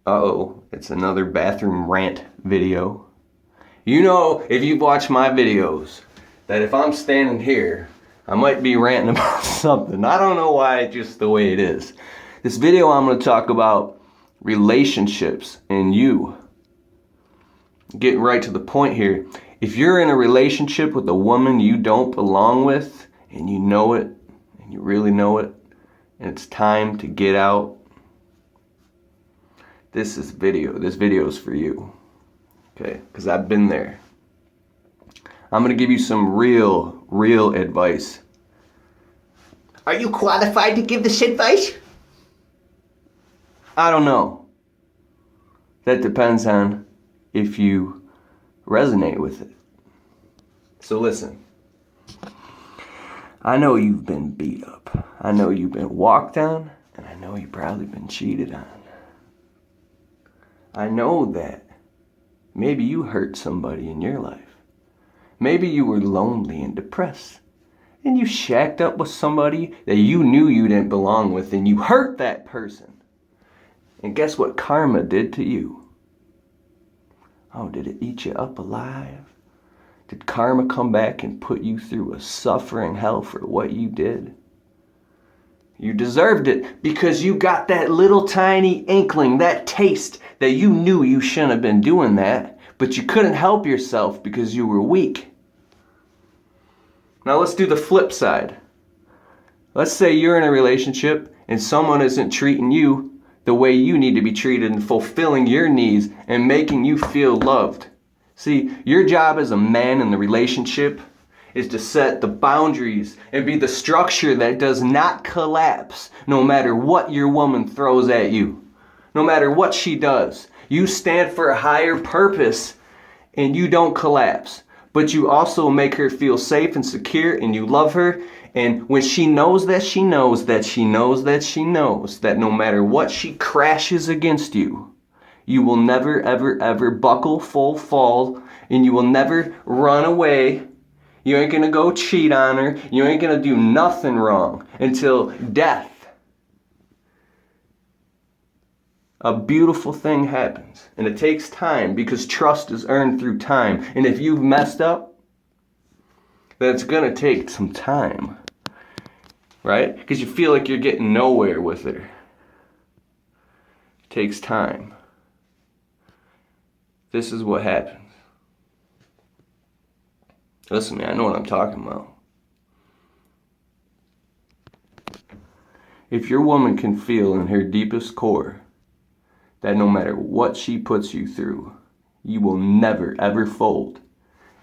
Uh-oh, it's another bathroom rant video. You know, if you've watched my videos, that if I'm standing here, I might be ranting about something. I don't know why, it's just the way it is. This video I'm going to talk about relationships and you. Getting right to the point here. If you're in a relationship with a woman you don't belong with, and you know it, and you really know it, and it's time to get out, this video is for you. Okay, because I've been there. I'm going to give you some real advice. Are you qualified to give this advice? I don't know. That depends on if you resonate with it. So listen. I know you've been beat up. I know you've been walked on, and I know you've probably been cheated on. I know that maybe you hurt somebody in your life. Maybe you were lonely and depressed, and you shacked up with somebody that you knew you didn't belong with, and you hurt that person. And guess what karma did to you? Oh, did it eat you up alive? Did karma come back and put you through a suffering hell for what you did? You deserved it because you got that little tiny inkling, that taste that you knew you shouldn't have been doing that, but you couldn't help yourself because you were weak. Now let's do the flip side. Let's say you're in a relationship and someone isn't treating you the way you need to be treated and fulfilling your needs and making you feel loved. See, your job as a man in the relationship is to set the boundaries and be the structure that does not collapse no matter what your woman throws at you. No matter what she does. You stand for a higher purpose and you don't collapse. But you also make her feel safe and secure and you love her. And when she knows that she knows that she knows that she knows that no matter what she crashes against you, you will never ever buckle, fall, and you will never run away. You ain't gonna go cheat on her. You ain't gonna do nothing wrong until death. A beautiful thing happens. And it takes time because trust is earned through time. And if you've messed up, then it's gonna take some time. Right? Because you feel like you're getting nowhere with her. It takes time. This is what happens. Listen, man, I know what I'm talking about. If your woman can feel in her deepest core that no matter what she puts you through, you will never ever fold.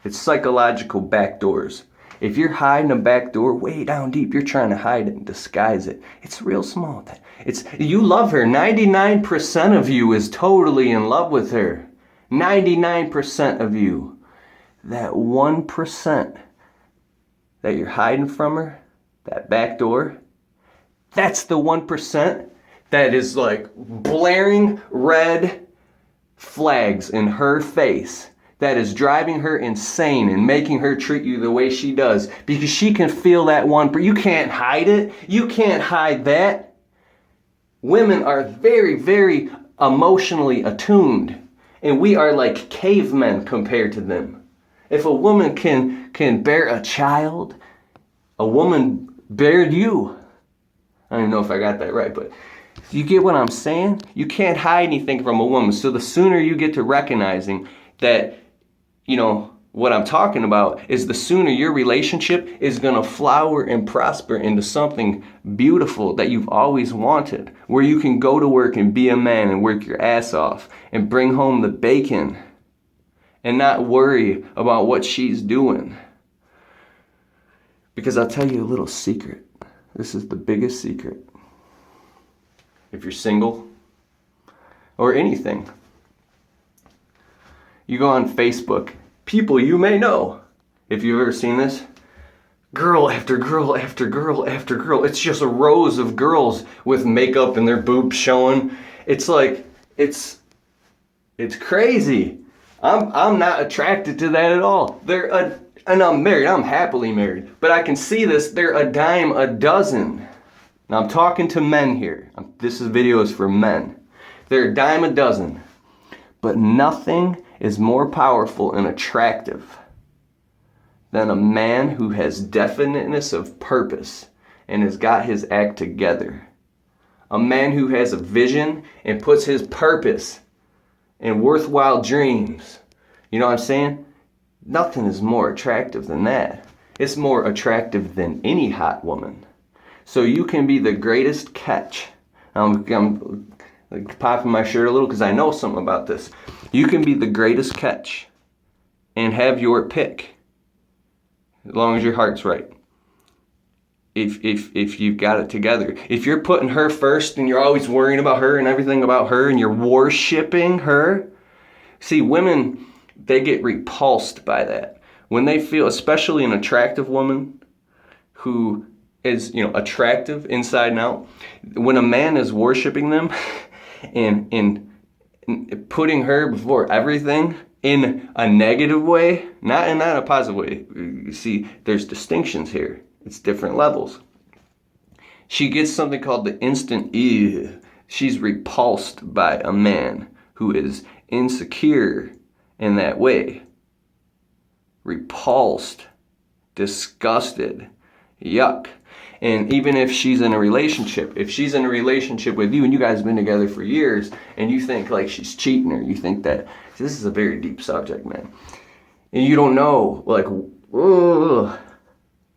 It's psychological backdoors. If you're hiding a back door way down deep, you're trying to hide it and disguise it. It's real small. You love her. 99% of you is totally in love with her. 99% of you. That 1% that you're hiding from her, that back door, that's the 1% that is like blaring red flags in her face. That is driving her insane and making her treat you the way she does. Because she can feel that one, but you can't hide it. You can't hide that. Women are very emotionally attuned. And we are like cavemen compared to them. If a woman can bear a child, a woman bared you. I don't even know if I got that right, but you get what I'm saying? You can't hide anything from a woman. So the sooner you get to recognizing that, you know, what I'm talking about is the sooner your relationship is going to flower and prosper into something beautiful that you've always wanted. Where you can go to work and be a man and work your ass off and bring home the bacon and not worry about what she's doing. Because I'll tell you a little secret. This is the biggest secret. If you're single or anything, you go on Facebook, people you may know, if you've ever seen this, girl after girl after girl after girl. It's just rows of girls with makeup and their boobs showing. It's like, it's crazy. I'm not attracted to that at all. And I'm married, I'm happily married, but I can see this, they're a dime a dozen. Now I'm talking to men here. This video is for men. They're a dime a dozen. But nothing is more powerful and attractive than a man who has definiteness of purpose and has got his act together. A man who has a vision and puts his purpose and worthwhile dreams. You know what I'm saying? Nothing is more attractive than that. It's more attractive than any hot woman. So you can be the greatest catch. I'm like popping my shirt a little because I know something about this. You can be the greatest catch and have your pick as long as your heart's right. If you've got it together. If you're putting her first and you're always worrying about her and everything about her and you're worshiping her. See, women, they get repulsed by that. When they feel, especially an attractive woman who is, attractive inside and out, when a man is worshiping them and putting her before everything in a negative way, not in a positive way. You see, there's distinctions here. It's different levels. She gets something called the instant ew. She's repulsed by a man who is insecure in that way. Repulsed, disgusted, yuck. And even if she's in a relationship, with you and you guys have been together for years and you think like she's cheating or you think that, this is a very deep subject, man. And you don't know, like, ugh.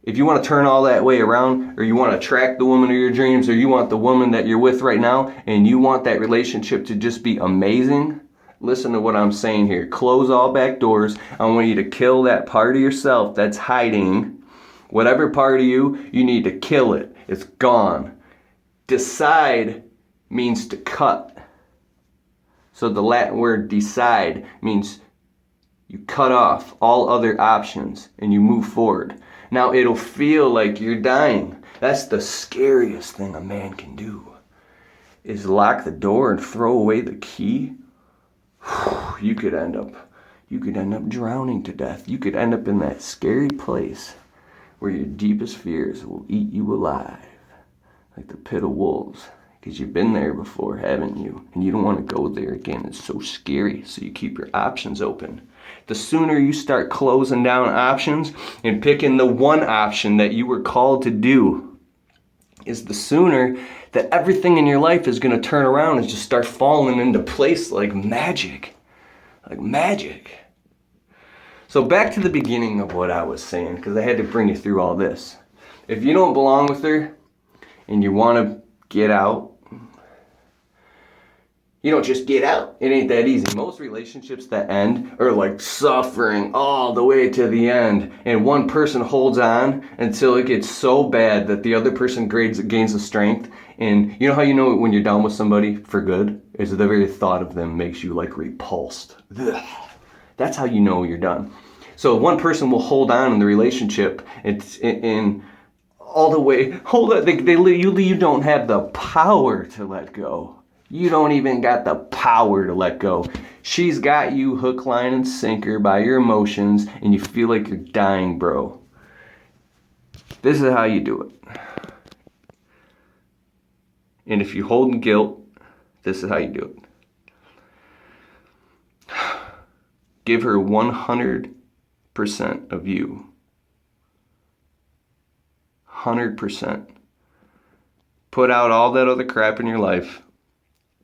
If you want to turn all that way around, or you want to attract the woman of your dreams, or you want the woman that you're with right now, and you want that relationship to just be amazing, listen to what I'm saying here. Close all back doors. I want you to kill that part of yourself that's hiding. Whatever part of you need to kill it. It's gone. Decide means to cut. So the Latin word decide means you cut off all other options and you move forward. Now it'll feel like you're dying. That's the scariest thing a man can do, is lock the door and throw away the key. You could end up drowning to death. You could end up in that scary place where your deepest fears will eat you alive, like the pit of wolves. Because you've been there before, haven't you? And you don't want to go there again. It's so scary. So you keep your options open. The sooner you start closing down options and picking the one option that you were called to do, is the sooner that everything in your life is going to turn around and just start falling into place like magic. Like magic. So back to the beginning of what I was saying, because I had to bring you through all this. If you don't belong with her and you want to get out, you don't just get out. It ain't that easy. Most relationships that end are like suffering all the way to the end. And one person holds on until it gets so bad that the other person gains the strength. And you know how you know when you're done with somebody for good? Is the very thought of them makes you like repulsed. Ugh. That's how you know you're done. So one person will hold on in the relationship and all the way, hold on, you don't have the power to let go. You don't even got the power to let go. She's got you hook, line, and sinker by your emotions, and you feel like you're dying, bro. This is how you do it. And if you're holding guilt, this is how you do it. Give her 100% of you. 100%. Put out all that other crap in your life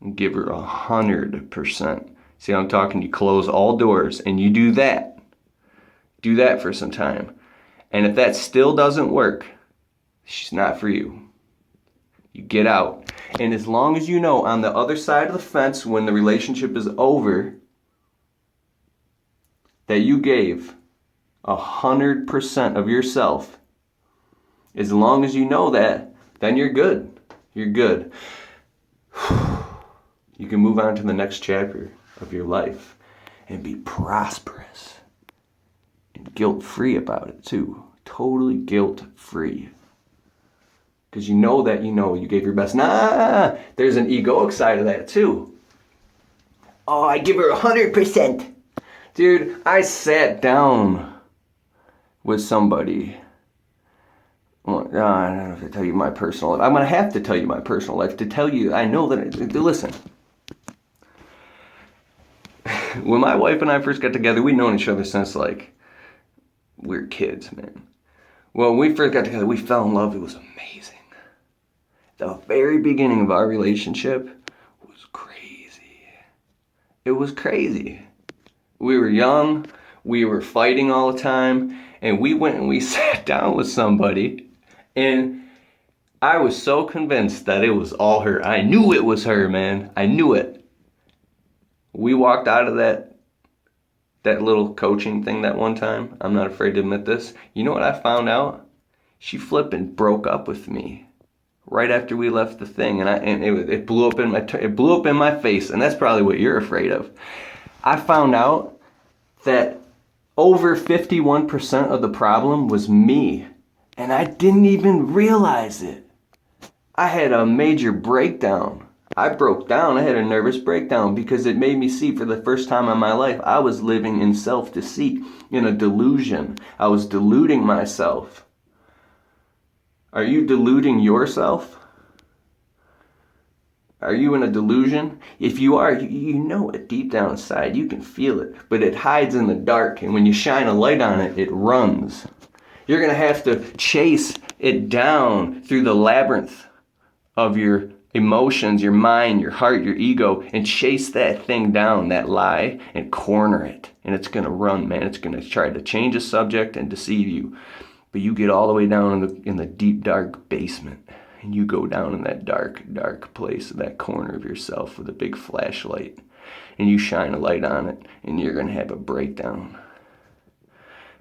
and give her 100%. See, I'm talking, you close all doors and you do that. Do that for some time. And if that still doesn't work, she's not for you. You get out. And as long as you know on the other side of the fence when the relationship is over that you gave 100% of yourself, as long as you know that, then you're good. You're good. You can move on to the next chapter of your life and be prosperous and guilt-free about it too. Totally guilt-free. Because you know that you gave your best. Nah, there's an egoic side of that too. Oh, I give her 100%. Dude, I sat down with somebody. Well, I don't know if to tell you my personal life. I'm going to have to tell you my personal life to tell you, I know that, listen. when my wife and I first got together, we'd known each other since like we were kids, man. When we first got together, we fell in love. It was amazing. The very beginning of our relationship was crazy. It was crazy. We were young, we were fighting all the time, and we went and we sat down with somebody, and I was so convinced that it was all her. I knew it was her, man. I knew it. We walked out of that little coaching thing that one time. I'm not afraid to admit this. You know what I found out? She flipping broke up with me right after we left the thing, and it blew up in my face, and that's probably what you're afraid of. I found out that over 51% of the problem was me, and I didn't even realize it. I had a major breakdown. I broke down. I had a nervous breakdown because it made me see for the first time in my life I was living in self-deceit, in a delusion. I was deluding myself. Are you deluding yourself? Are you in a delusion? If you are, you know it deep down inside. You can feel it, but it hides in the dark, and when you shine a light on it, it runs. You're going to have to chase it down through the labyrinth of your emotions, your mind, your heart, your ego, and chase that thing down, that lie, and corner it. And it's going to run, man. It's going to try to change a subject and deceive you. But you get all the way down in the deep, dark basement. And you go down in that dark, dark place, that corner of yourself with a big flashlight. And you shine a light on it, and you're going to have a breakdown.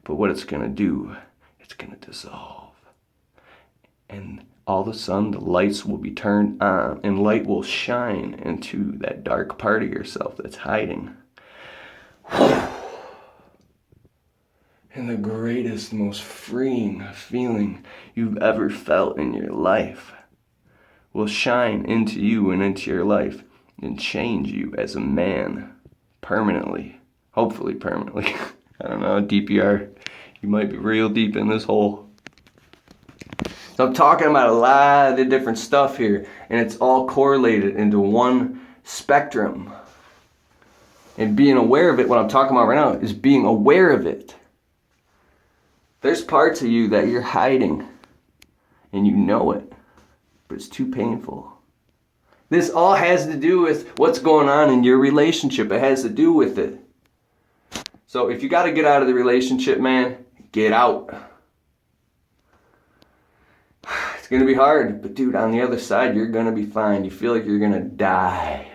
But what it's going to do, it's going to dissolve. And all of a sudden, the lights will be turned on, and light will shine into that dark part of yourself that's hiding. And the greatest, most freeing feeling you've ever felt in your life will shine into you and into your life and change you as a man permanently. Hopefully permanently. I don't know how deep you are. You might be real deep in this hole. So I'm talking about a lot of different stuff here, and it's all correlated into one spectrum. And being aware of it, what I'm talking about right now, is being aware of it. There's parts of you that you're hiding, and you know it, but it's too painful. This all has to do with what's going on in your relationship. It has to do with it. So if you got to get out of the relationship, man, get out. It's going to be hard, but dude, on the other side, you're going to be fine. You feel like you're going to die.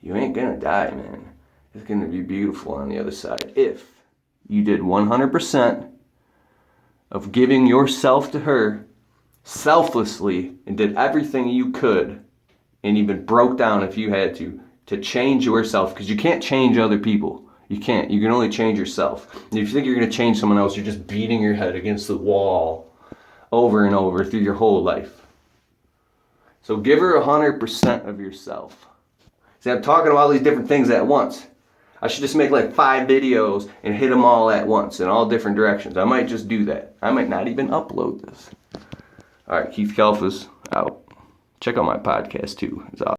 You ain't going to die, man. It's going to be beautiful on the other side. If you did 100% of giving yourself to her selflessly and did everything you could and even broke down if you had to change yourself, because you can't change other people. You can't. You can only change yourself. And if you think you're going to change someone else, you're just beating your head against the wall over and over through your whole life. So give her 100% of yourself. See, I'm talking about all these different things at once. I should just make like 5 videos and hit them all at once in all different directions. I might just do that. I might not even upload this. All right, Keith Kelfa's out. Check out my podcast too. It's awesome.